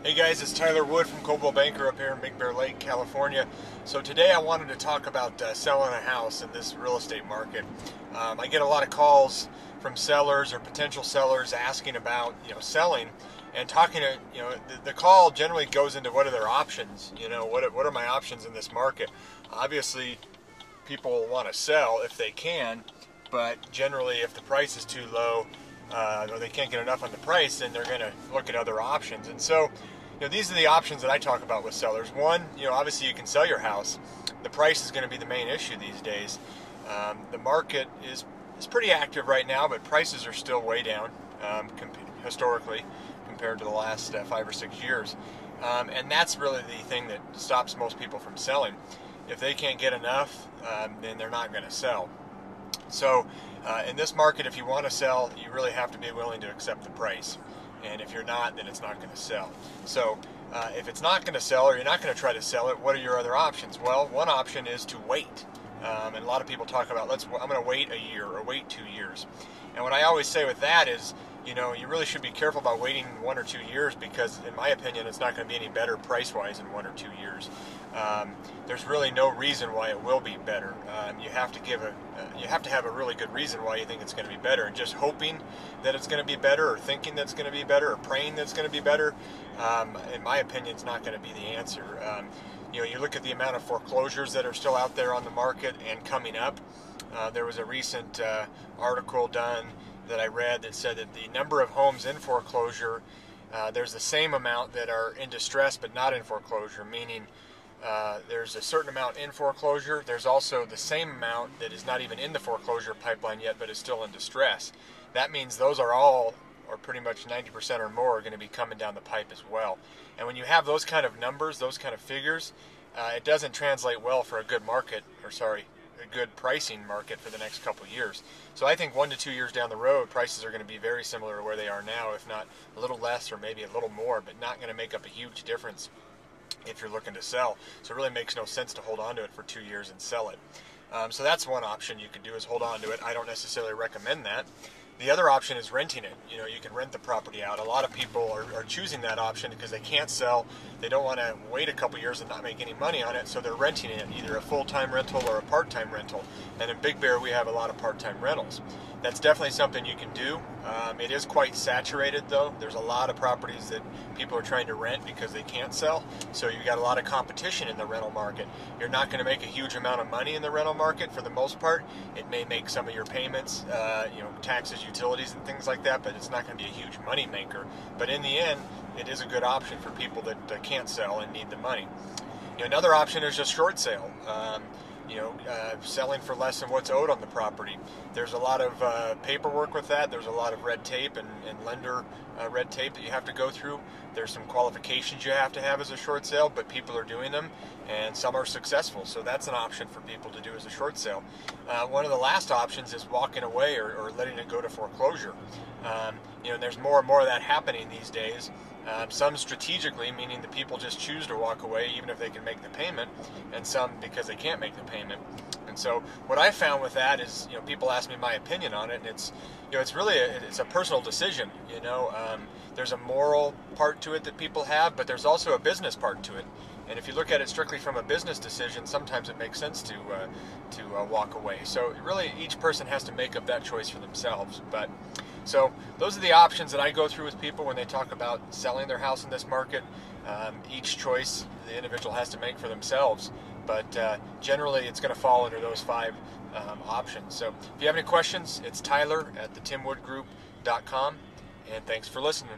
Hey guys, it's Tyler Wood from Coldwell Banker up here in Big Bear Lake, California. So today I wanted to talk about selling a house in this real estate market. I get a lot of calls from sellers or potential sellers asking about selling, and talking to the call generally goes into what are their options. What are my options in this market? Obviously, people want to sell if they can, but generally if the price is too low, or they can't get enough on the price, then they're going to look at other options. And so, these are the options that I talk about with sellers. One, obviously you can sell your house. The price is going to be the main issue these days. The market is pretty active right now, but prices are still way down historically compared to the last 5 or 6 years. And that's really the thing that stops most people from selling. If they can't get enough, then they're not going to sell. So in this market, if you want to sell, you really have to be willing to accept the price. And if you're not, then it's not going to sell. So if it's not going to sell, or you're not going to try to sell it, what are your other options? Well, one option is to wait. And a lot of people talk about, I'm going to wait a year or wait 2 years. And what I always say with that is, you really should be careful about waiting 1 or 2 years, because in my opinion, it's not going to be any better price-wise in 1 or 2 years. There's really no reason why it will be better. You have to have a really good reason why you think it's going to be better, and just hoping that it's going to be better, or thinking that's going to be better, or praying that's going to be better, in my opinion, it's not going to be the answer. You look at the amount of foreclosures that are still out there on the market and coming up. There was a recent article done that I read that said that the number of homes in foreclosure, there's the same amount that are in distress but not in foreclosure, meaning there's a certain amount in foreclosure. There's also the same amount that is not even in the foreclosure pipeline yet but is still in distress. That means those are all, or pretty much 90% or more, are going to be coming down the pipe as well. And when you have those kind of numbers, those kind of figures, it doesn't translate well for a good market, a good pricing market for the next couple of years. So I think 1 to 2 years down the road, prices are going to be very similar to where they are now, if not a little less or maybe a little more, but not going to make up a huge difference if you're looking to sell. So it really makes no sense to hold on to it for 2 years and sell it. So that's one option you could do, is hold on to it. I don't necessarily recommend that. The other option is renting it. You can rent the property out. A lot of people are choosing that option because they can't sell. They don't want to wait a couple years and not make any money on it, so they're renting it, either a full-time rental or a part-time rental. And in Big Bear, we have a lot of part-time rentals. That's definitely something you can do. It is quite saturated, though. There's a lot of properties that people are trying to rent because they can't sell. So you've got a lot of competition in the rental market. You're not going to make a huge amount of money in the rental market for the most part. It may make some of your payments, taxes, utilities, and things like that, but it's not going to be a huge money maker. But in the end, it is a good option for people that can't sell and need the money. Another option is just short sale. Selling for less than what's owed on the property. There's a lot of paperwork with that. There's a lot of red tape and lender red tape that you have to go through. There's some qualifications you have to have as a short sale, but people are doing them, and some are successful. So that's an option for people to do as a short sale. One of the last options is walking away or letting it go to foreclosure. There's more and more of that happening these days. Some strategically, meaning the people just choose to walk away even if they can make the payment, and some because they can't make the payment. And so what I found with that is, people ask me my opinion on it, and it's really a personal decision. There's a moral part to it that people have, but there's also a business part to it. And if you look at it strictly from a business decision, sometimes it makes sense to walk away. So really, each person has to make up that choice for themselves. So those are the options that I go through with people when they talk about selling their house in this market. Each choice the individual has to make for themselves, but generally it's going to fall under those 5 options. So if you have any questions, it's Tyler at thetimwoodgroup.com, and thanks for listening.